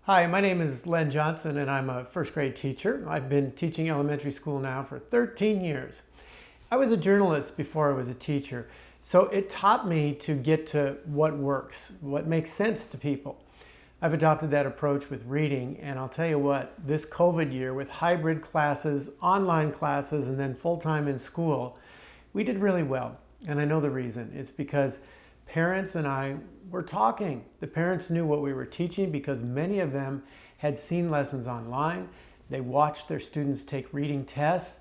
Hi, my name is Len Johnson and I'm a first grade teacher. I've been teaching elementary school now for 13 years. I was a journalist before I was a teacher, so it taught me to get to what works, what makes sense to people. I've adopted that approach with reading, and I'll tell you what, this COVID year with hybrid classes, online classes, and then full-time in school, we did really well. And I know the reason. It's because parents and I were talking. The parents knew what we were teaching because many of them had seen lessons online. They watched their students take reading tests.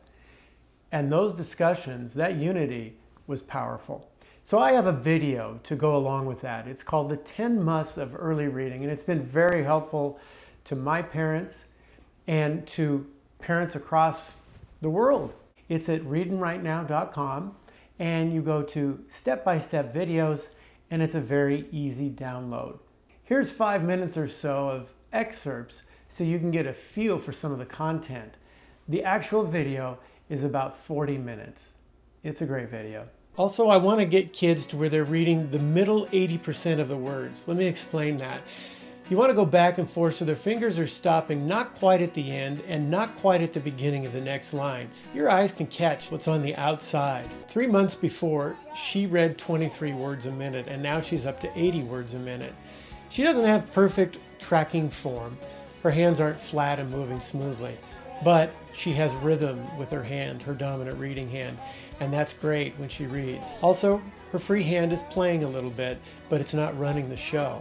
And those discussions, that unity was powerful. So I have a video to go along with that. It's called The 10 Musts of Early Reading, and it's been very helpful to my parents and to parents across the world. It's at readingrightnow.com, and you go to step-by-step videos, and it's a very easy download. Here's 5 minutes or so of excerpts so you can get a feel for some of the content. The actual video is about 40 minutes. It's a great video. Also, I want to get kids to where they're reading the middle 80% of the words. Let me explain that. You want to go back and forth so their fingers are stopping not quite at the end and not quite at the beginning of the next line. Your eyes can catch what's on the outside. 3 months before, she read 23 words a minute, and now she's up to 80 words a minute. She doesn't have perfect tracking form. Her hands aren't flat and moving smoothly, but she has rhythm with her hand, her dominant reading hand, and that's great when she reads. Also, her free hand is playing a little bit, but it's not running the show.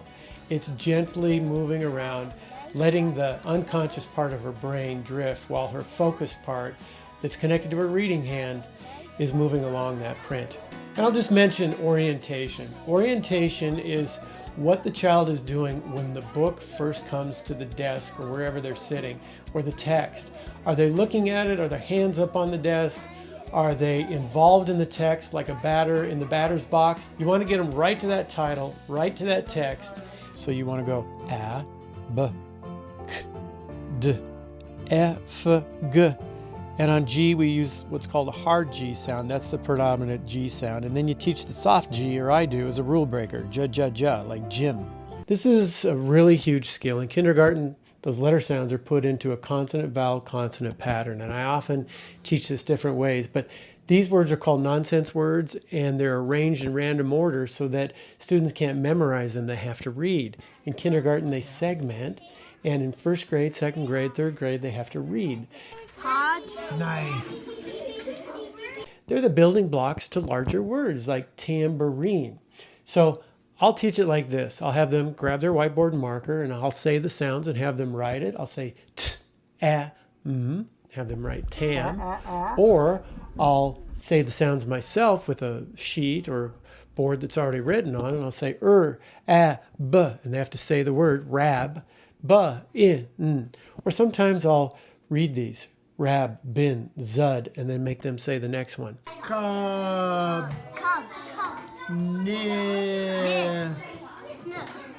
It's gently moving around, letting the unconscious part of her brain drift while her focused part that's connected to her reading hand is moving along that print. And I'll just mention orientation. Orientation is what the child is doing when the book first comes to the desk or wherever they're sitting, or the text. Are they looking at it? Are their hands up on the desk? Are they involved in the text like a batter in the batter's box? You want to get them right to that title, right to that text. So you want to go A, B, K, D, E, F, G. And on G, we use what's called a hard G sound. That's the predominant G sound. And then you teach the soft G, or I do, as a rule breaker. Ja, ja, ja, like gym. This is a really huge skill. In kindergarten, those letter sounds are put into a consonant, vowel, consonant pattern. And I often teach this different ways. But these words are called nonsense words, and they're arranged in random order so that students can't memorize them. They have to read. In kindergarten, they segment. And in first grade, second grade, third grade, they have to read. Hot. Nice. They're the building blocks to larger words like tambourine. So I'll teach it like this. I'll have them grab their whiteboard marker and I'll say the sounds and have them write it. I'll say t, a, m, have them write tam. Or I'll say the sounds myself with a sheet or board that's already written on, and I'll say a, b, and they have to say the word rab, ba, in, n. Or sometimes I'll read these. Rab, bin, zud, and then make them say the next one. Cub, Cub. Nif,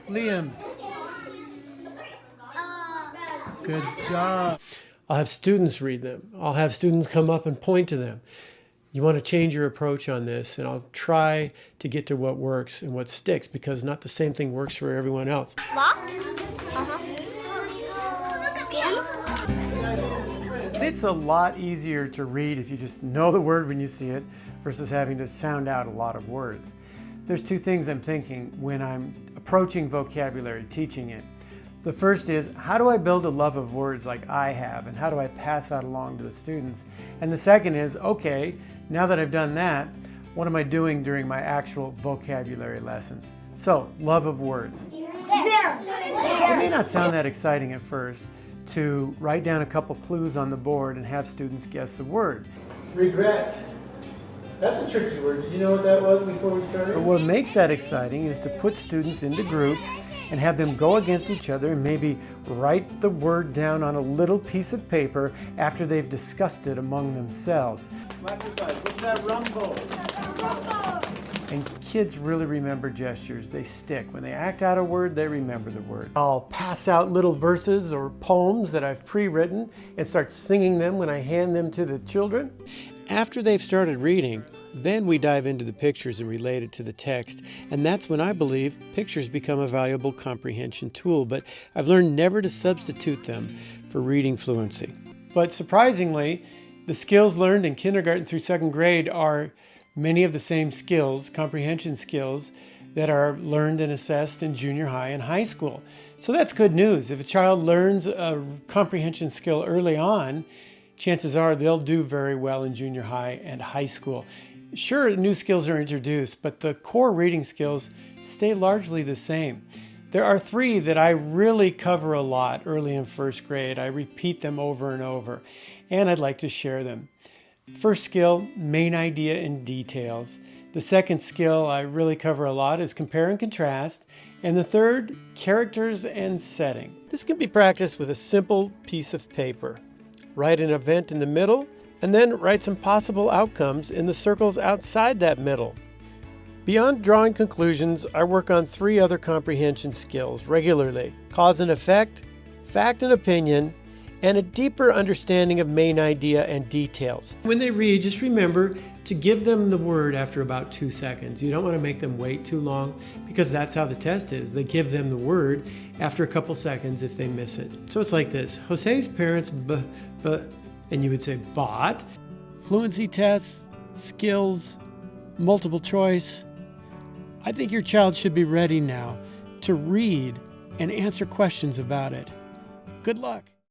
Liam. Good job. I'll have students read them. I'll have students come up and point to them. You want to change your approach on this, and I'll try to get to what works and what sticks, because not the same thing works for everyone else. Lock. It's a lot easier to read if you just know the word when you see it versus having to sound out a lot of words. There's two things I'm thinking when I'm approaching vocabulary, teaching it. The first is, how do I build a love of words like I have, and how do I pass that along to the students? And the second is, okay, now that I've done that, what am I doing during my actual vocabulary lessons? So, love of words. It may not sound that exciting at first to write down a couple clues on the board and have students guess the word. Regret. That's a tricky word. Did you know what that was before we started? But what makes that exciting is to put students into groups and have them go against each other and maybe write the word down on a little piece of paper after they've discussed it among themselves. What's that rumble? And kids really remember gestures. They stick. When they act out a word, they remember the word. I'll pass out little verses or poems that I've pre-written and start singing them when I hand them to the children. After they've started reading, Then we dive into the pictures and relate it to the text, and that's when I believe pictures become a valuable comprehension tool, but I've learned never to substitute them for reading fluency. But surprisingly, the skills learned in kindergarten through second grade are many of the same skills, comprehension skills, that are learned and assessed in junior high and high school. So that's good news. If a child learns a comprehension skill early on, chances are they'll do very well in junior high and high school. Sure, new skills are introduced, but the core reading skills stay largely the same. There are three that I really cover a lot early in first grade. I repeat them over and over, and I'd like to share them. First skill, main idea and details. The second skill I really cover a lot is compare and contrast. And the third, characters and setting. This can be practiced with a simple piece of paper. Write an event in the middle, and then write some possible outcomes in the circles outside that middle. Beyond drawing conclusions, I work on three other comprehension skills regularly: cause and effect, fact and opinion, and a deeper understanding of main idea and details. When they read, just remember to give them the word after about 2 seconds. You don't want to make them wait too long, because that's how the test is. They give them the word after a couple seconds if they miss it. So it's like this: Jose's parents and you would say bought. Fluency tests, skills, multiple choice. I think your child should be ready now to read and answer questions about it. Good luck.